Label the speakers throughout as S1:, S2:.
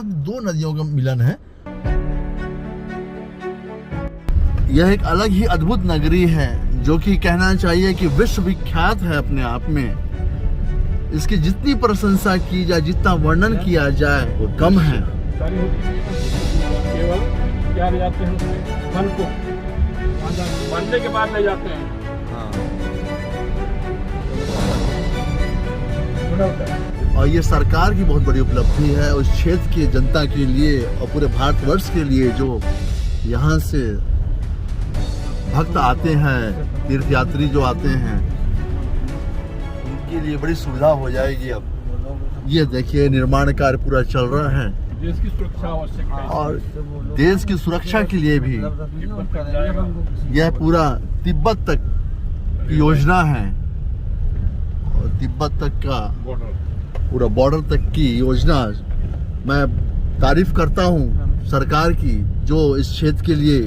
S1: यहाँ दो नदियों का मिलन है। यह एक अलग ही अद्भुत नगरी है जो कि कहना चाहिए कि विश्व विख्यात है अपने आप में। इसकी जितनी प्रशंसा की जाए, जितना वर्णन किया जाए वो कम है।
S2: केवल क्या ले जाते हैं उसमें फल को बनने के बाद ले जाते हैं।
S1: और ये सरकार की बहुत बड़ी उपलब्धि है उस क्षेत्र की जनता के लिए और पूरे भारतवर्ष के लिए, जो यहाँ से भक्त आते हैं, तीर्थयात्री जो आते हैं, उनके लिए बड़ी सुविधा हो जाएगी। अब ये देखिए निर्माण कार्य पूरा चल रहा है
S2: देश की सुरक्षा आवश्यक है
S1: और देश की सुरक्षा के लिए भी यह पूरा तिब्बत तक की योजना है और तिब्बत तक का पूरा बॉर्डर तक की योजना। मैं तारीफ करता हूँ सरकार की, जो इस क्षेत्र के लिए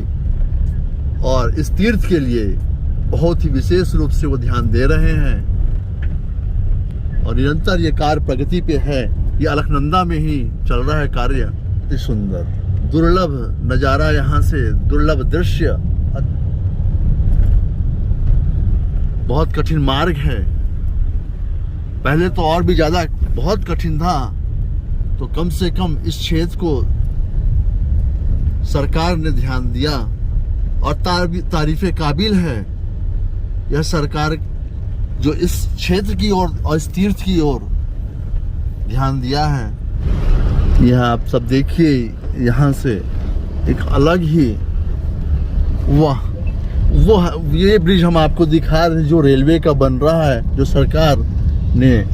S1: और इस तीर्थ के लिए बहुत ही विशेष रूप से वो ध्यान दे रहे हैं और निरंतर ये कार्य प्रगति पे है। ये अलकनंदा में ही चल रहा है कार्य। अति सुंदर दुर्लभ नज़ारा, यहाँ से दुर्लभ दृश्य। बहुत कठिन मार्ग है, पहले तो और भी ज़्यादा बहुत कठिन था, तो कम से कम इस क्षेत्र को सरकार ने ध्यान दिया और तारीफ़े काबिल है यह सरकार जो इस क्षेत्र की ओर और इस तीर्थ की ओर ध्यान दिया है। यह आप सब देखिए, यहाँ से एक अलग ही वो ये ब्रिज हम आपको दिखा रहे हैं जो रेलवे का बन रहा है, जो सरकार ने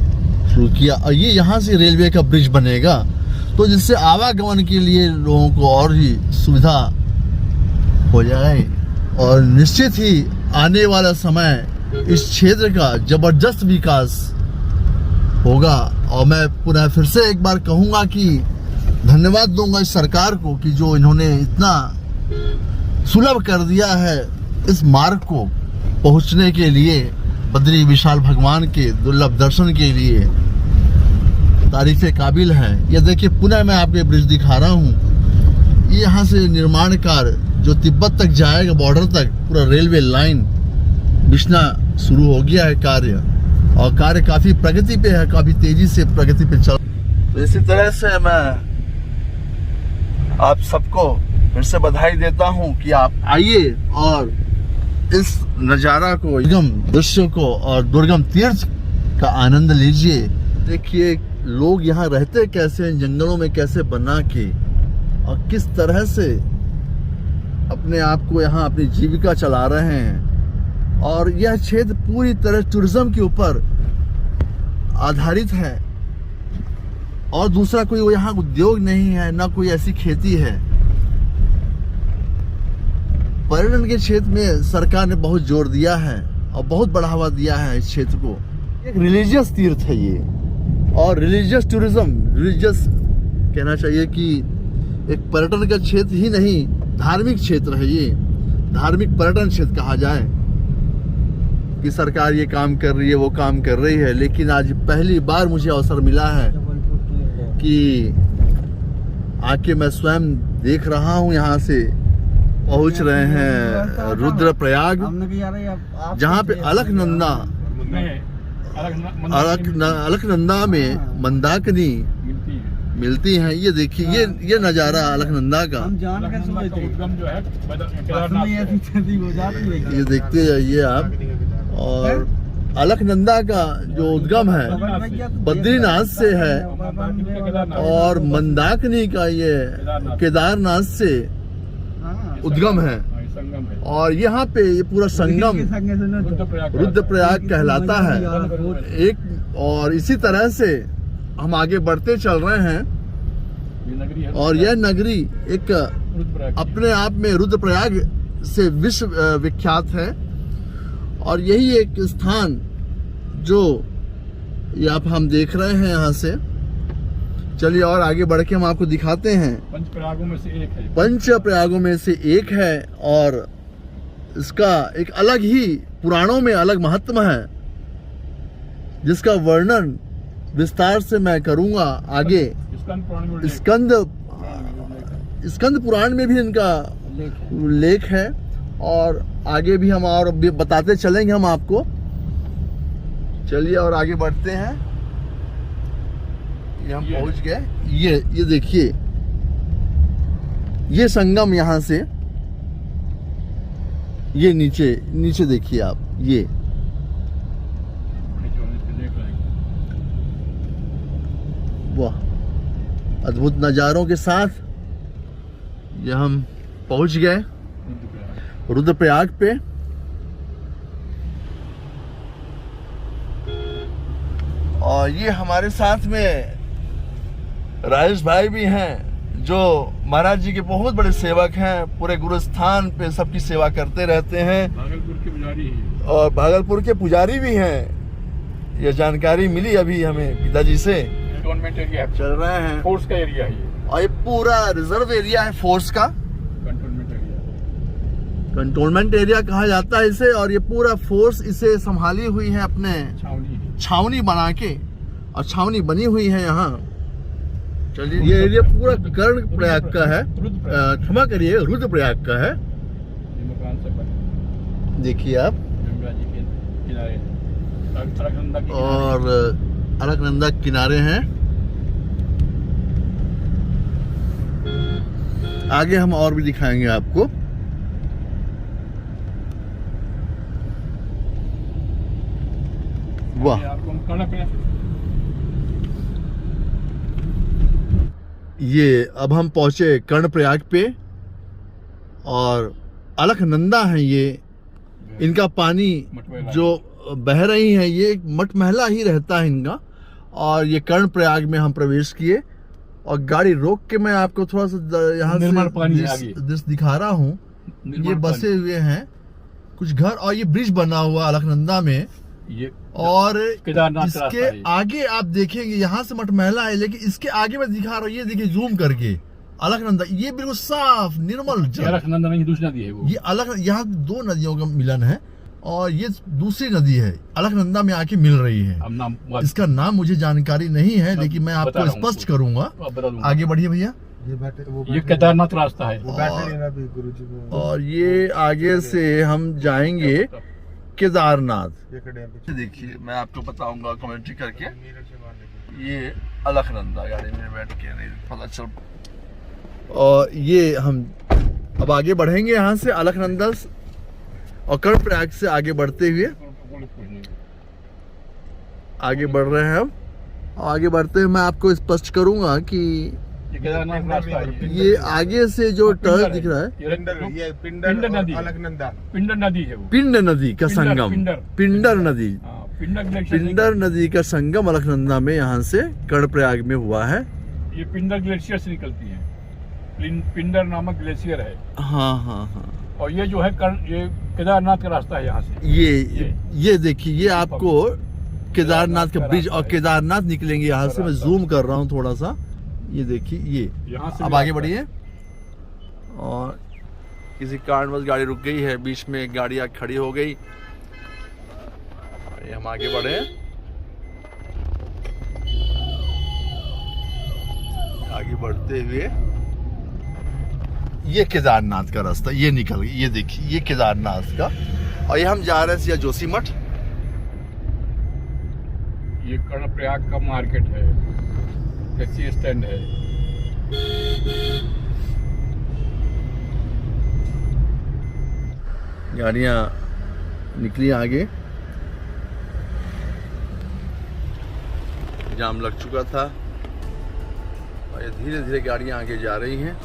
S1: शुरू किया। और ये यहाँ से रेलवे का ब्रिज बनेगा तो जिससे आवागमन के लिए लोगों को और ही सुविधा हो जाए और निश्चित ही आने वाला समय इस क्षेत्र का जबरदस्त विकास होगा। और मैं पुनः फिर से एक बार कहूँगा कि धन्यवाद दूंगा इस सरकार को कि जो इन्होंने इतना सुलभ कर दिया है इस मार्ग को पहुँचने के लिए, बद्री विशाल भगवान के दुर्लभ दर्शन के लिए तारीफ़े काबिल है। ये देखिए पुनः मैं आपको ब्रिज दिखा रहा हूँ। यहाँ से निर्माण कार्य जो तिब्बत तक जाएगा, बॉर्डर तक पूरा रेलवे लाइन बिछना शुरू हो गया है कार्य, और कार्य काफ़ी प्रगति पे है, काफ़ी तेजी से प्रगति पे चल। तो इसी तरह से मैं आप सबको फिर से बधाई देता हूँ कि आप आइए और इस नज़ारा को, दुर्गम दृश्य को और दुर्गम तीर्थ का आनंद लीजिए। देखिए लोग यहाँ रहते कैसे हैं, जंगलों में कैसे बना के, और किस तरह से अपने आप को यहाँ अपनी जीविका चला रहे हैं। और यह क्षेत्र पूरी तरह टूरिज्म के ऊपर आधारित है और दूसरा कोई यहाँ उद्योग नहीं है, ना कोई ऐसी खेती है। पर्यटन के क्षेत्र में सरकार ने बहुत जोर दिया है और बहुत बढ़ावा दिया है इस क्षेत्र को। एक रिलीजियस तीर्थ है ये, और रिलीजियस टूरिज्म, रिलीजियस कहना चाहिए कि एक पर्यटन का क्षेत्र ही नहीं, धार्मिक क्षेत्र है ये। धार्मिक पर्यटन क्षेत्र कहा जाए कि सरकार ये काम कर रही है, वो काम कर रही है। लेकिन आज पहली बार मुझे अवसर मिला है कि आके मैं स्वयं देख रहा हूँ। यहाँ से पहुँच रहे हैं रुद्रप्रयाग, जहाँ पे अलकनंदा में मंदाकिनी मिलती हैं। ये देखिए ये नज़ारा अलकनंदा का, ये देखते जाइए आप। और अलकनंदा का जो उद्गम है बद्रीनाथ से है और मंदाकिनी का ये केदारनाथ से उद्गम है। और यहाँ पे ये पूरा संगम रुद्रप्रयाग कहलाता है एक। और इसी तरह से हम आगे बढ़ते चल रहे हैं और यह नगरी एक अपने आप में रुद्रप्रयाग से विश्व विख्यात है। और यही एक स्थान जो ये आप हम देख रहे हैं यहाँ से। चलिए और आगे बढ़ के हम आपको दिखाते हैं।
S2: पंचप्रयागों में से एक है,
S1: पंचप्रयागों में से एक है और इसका एक अलग ही पुराणों में अलग महत्व है, जिसका वर्णन विस्तार से मैं करूंगा आगे।
S2: स्कंद पुराण में उल्लेख-
S1: स्कंद पुराण में भी इनका लेख है। और आगे भी हम और भी बताते चलेंगे हम आपको। चलिए और आगे बढ़ते हैं। ये हम पहुंच गए। ये देखिए, ये संगम यहाँ से, ये नीचे देखिए आप, ये वाह, अद्भुत नज़ारों के साथ ये हम पहुंच गए रुद्रप्रयाग पे। और ये हमारे साथ में राजेश भाई भी हैं, जो महाराज जी के बहुत बड़े सेवक हैं, पूरे गुरुस्थान पे सबकी सेवा करते रहते हैं।
S2: भागलपुर के पुजारी हैं
S1: और भागलपुर के पुजारी भी हैं। ये जानकारी मिली अभी हमें पिताजी से।
S2: कंटोनमेंट एरिया है,
S1: चल रहे हैं
S2: फोर्स का एरिया है ये,
S1: और ये पूरा रिजर्व एरिया है फोर्स का,
S2: कंटोनमेंट एरिया,
S1: कंटोनमेंट एरिया कहा जाता है इसे। और ये पूरा फोर्स इसे संभाली हुई है अपने छावनी बना के, और छावनी बनी हुई है यहाँ। चलिए, ये एरिया पूरा कर्णप्रयाग का है, क्षमा करिए रुद्रप्रयाग का है।
S2: ये मकान सब बने
S1: देखिए आप,
S2: गंगा जी के किनारे, अलकनंदा के किनारे।
S1: और अलकनंदा किनारे हैं। आगे हम और भी दिखाएंगे आपको। वाह,
S2: आपको हम कनक में
S1: ये अब हम पहुंचे कर्णप्रयाग पे, और अलकनंदा है ये। इनका पानी जो बह रही है, ये मटमहला ही रहता है इनका। और ये कर्णप्रयाग में हम प्रवेश किए, और गाड़ी रोक के मैं आपको थोड़ा सा यहाँ से दृश्य दिखा रहा हूँ। ये बसे हुए हैं कुछ घर, और ये ब्रिज बना हुआ अलकनंदा में।
S2: ये
S1: और
S2: केदारनाथ
S1: इसके आगे आप देखेंगे, यहाँ से मटमहला है, लेकिन इसके आगे मैं दिखा रहा हूँ, ये देखिए जूम करके, अलकनंदा। ये बिल्कुल साफ निर्मल जल।
S2: अलकनंदा नहीं, दूसरी नदी है वो।
S1: ये यहाँ दो नदियों का मिलन है, और ये दूसरी नदी है, अलकनंदा में आके मिल रही है।
S2: अब नाम
S1: इसका नाम मुझे जानकारी नहीं है, लेकिन मैं आपको स्पष्ट करूंगा। आगे बढ़िए भैया।
S2: ये केदारनाथ रास्ता है।
S1: और ये आगे से हम जाएंगे केदारनाथ। देखिए, मैं आपको बताऊंगा कमेंट्री करके। ये अलकनंदा, गाड़ी में बैठ के नहीं पता चल। और ये हम अब आगे बढ़ेंगे यहाँ से अलकनंदा और कर्णप्रयाग से आगे बढ़ते हुए आगे बढ़ रहे हैं हम। आगे बढ़ते हुए मैं आपको स्पष्ट करूंगा कि
S2: केदारनाथ रास्ता है।
S1: ये आगे से जो टर्च दिख रहा है,
S2: ये पिंडर नदी, पिंडर नदी है वो।
S1: पिंड नदी का संगम, पिंडर नदी, पिंडर नदी का संगम अलकनंदा में यहाँ से कर्णप्रयाग में हुआ है।
S2: ये पिंडर ग्लेशियर से निकलती है, पिंडर नामक ग्लेशियर है।
S1: हाँ हाँ हाँ।
S2: और ये जो है ये केदारनाथ का रास्ता है यहाँ से।
S1: ये देखिए, ये आपको केदारनाथ का ब्रिज, और केदारनाथ निकलेंगे यहाँ से। मैं जूम कर रहा हूँ थोड़ा सा, ये देखिए। ये
S2: यहाँ से
S1: अब आगे बढ़िए। और किसी कारणवश गाड़ी रुक गई है, बीच में एक गाड़ी खड़ी हो गई। ये हम आगे बढ़े, आगे बढ़ते हुए ये केदारनाथ का रास्ता ये निकल गया। ये देखिए, ये केदारनाथ का। और ये हम जा रहे हैं जोशीमठ।
S2: ये कर्णप्रयाग का मार्केट है, टैक्सी स्टैंड है।
S1: गाड़ियां निकली आगे, जाम लग चुका था, और ये धीरे धीरे गाड़ियां आगे जा रही हैं।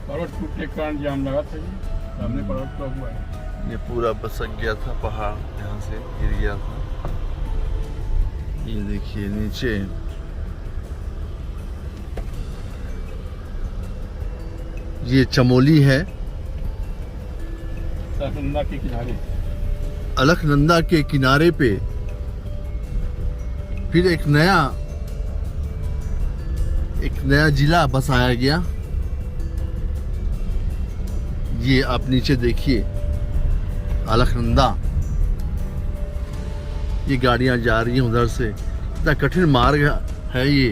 S2: पर्वत टूटने के कारण जाम लगा था, सामने पर्वत टूटा हुआ है।
S1: ये पूरा बसक गया था, पहाड़ यहाँ से गिर गया था। ये देखिए नीचे ये चमोली है,
S2: अलकनंदा के किनारे।
S1: अलकनंदा के किनारे पे फिर एक नया जिला बसाया गया। ये आप नीचे देखिए, अलकनंदा। ये गाड़ियां जा रही हैं उधर से, इतना कठिन मार्ग है ये।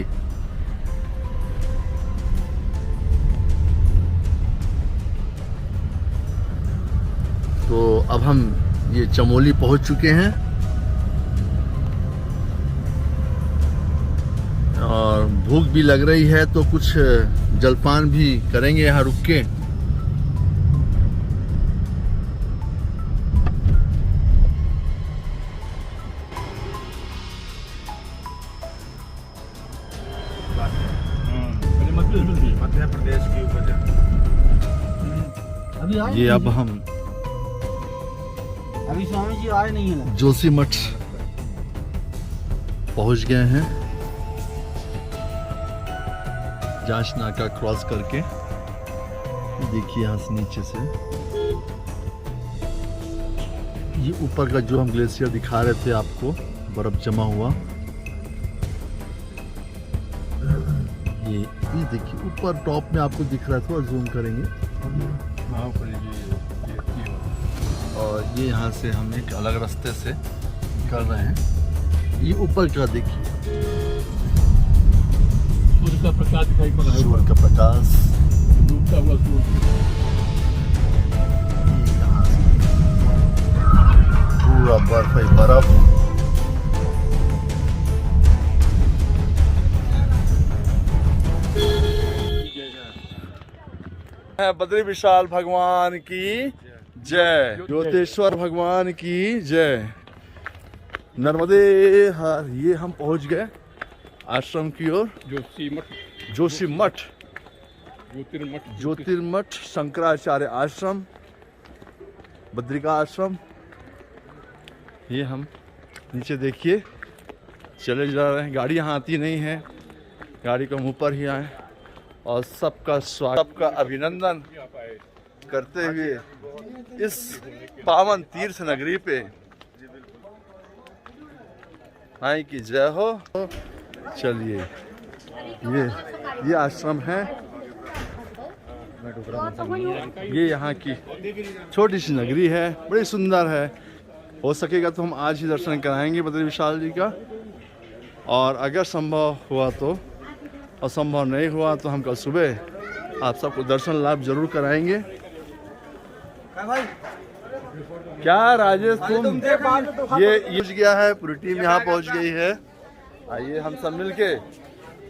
S1: तो अब हम ये चमोली पहुंच चुके हैं और भूख भी लग रही है, तो कुछ जलपान भी करेंगे यहाँ रुक के।
S2: मध्य प्रदेश की उपज।
S1: ये अब हम
S3: अभी स्वामी जी आए नहीं है।
S1: जोशीमठ पहुंच गए हैं, जांच नाका क्रॉस करके। देखिए यहाँ से नीचे से ये ऊपर का जो हम ग्लेशियर दिखा रहे थे आपको, बर्फ जमा हुआ, ये देखिए ऊपर टॉप में आपको दिख रहा है। थोड़ा जूम करेंगे और ये यहाँ से हम एक अलग रास्ते से निकल रहे हैं। ये ऊपर का देखिए,
S2: सूर्य का प्रकाश दिखाई पड़ रहा है।
S1: सूर्य का प्रकाश
S2: डूबता हुआ सूर्य।
S1: यहाँ से पूरा बर्फ ही बर्फ। बद्री विशाल भगवान की जय, ज्योतेश्वर भगवान की जय, नर्मदे हर। ये हम पहुंच गए आश्रम की ओर, जोशीमठ ज्योतिर्मठ शंकराचार्य आश्रम, बद्रिका आश्रम। ये हम नीचे देखिए चले जा रहे हैं। गाड़ी यहाँ आती नहीं है, गाड़ी को हम ऊपर ही आए और सबका स्वागत, सबका अभिनंदन करते हुए इस पावन तीर्थ नगरी पे माई की जय हो। चलिए ये आश्रम है, ये यहाँ की छोटी सी नगरी है, बड़ी सुंदर है। हो सकेगा तो हम आज ही दर्शन कराएंगे बद्री विशाल जी का, और अगर संभव हुआ तो, और संभव नहीं हुआ तो हम कल सुबह आप सबको दर्शन लाभ जरूर कराएंगे। क्या राजेश तुम, ये पहुंच गया है, पूरी टीम यहाँ पहुंच गई है। आइए हम सब मिलके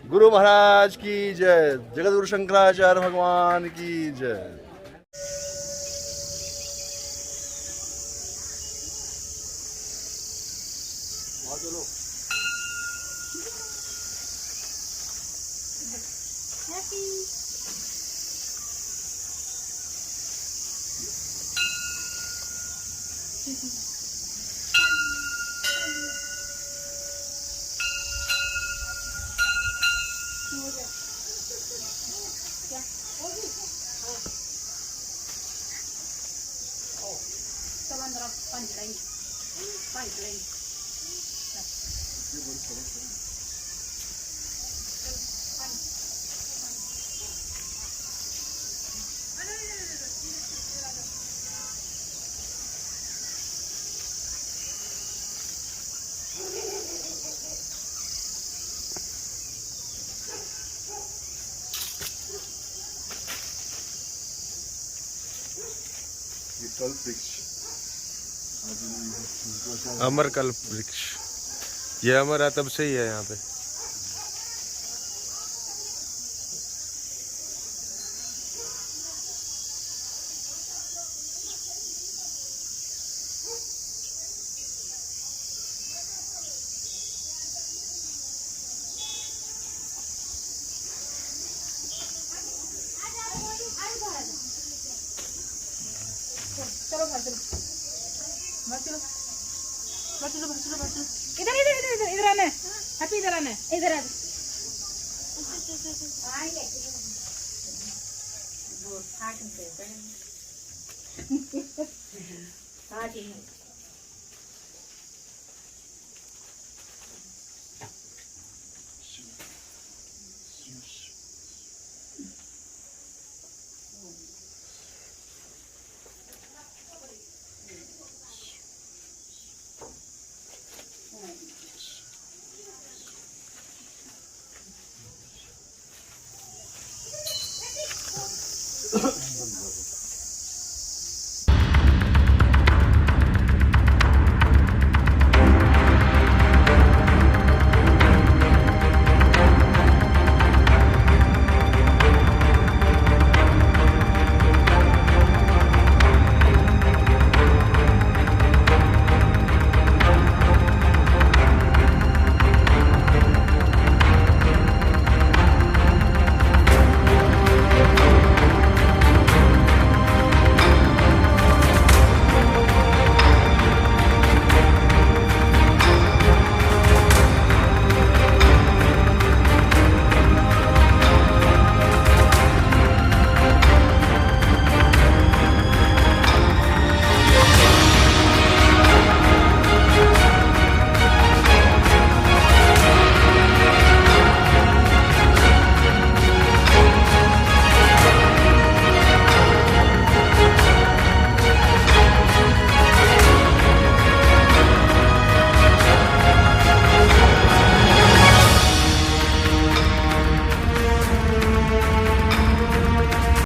S1: गुरु महाराज की जय, जगत गुरु शंकराचार्य भगवान की जय।
S4: अमरकल्प वृक्ष, ये अमर है तब से ही है यहाँ पे।
S5: इधर इधर इधर इधर आना, हैप्पी इधर आना, इधर आ। हाँ ठीक है।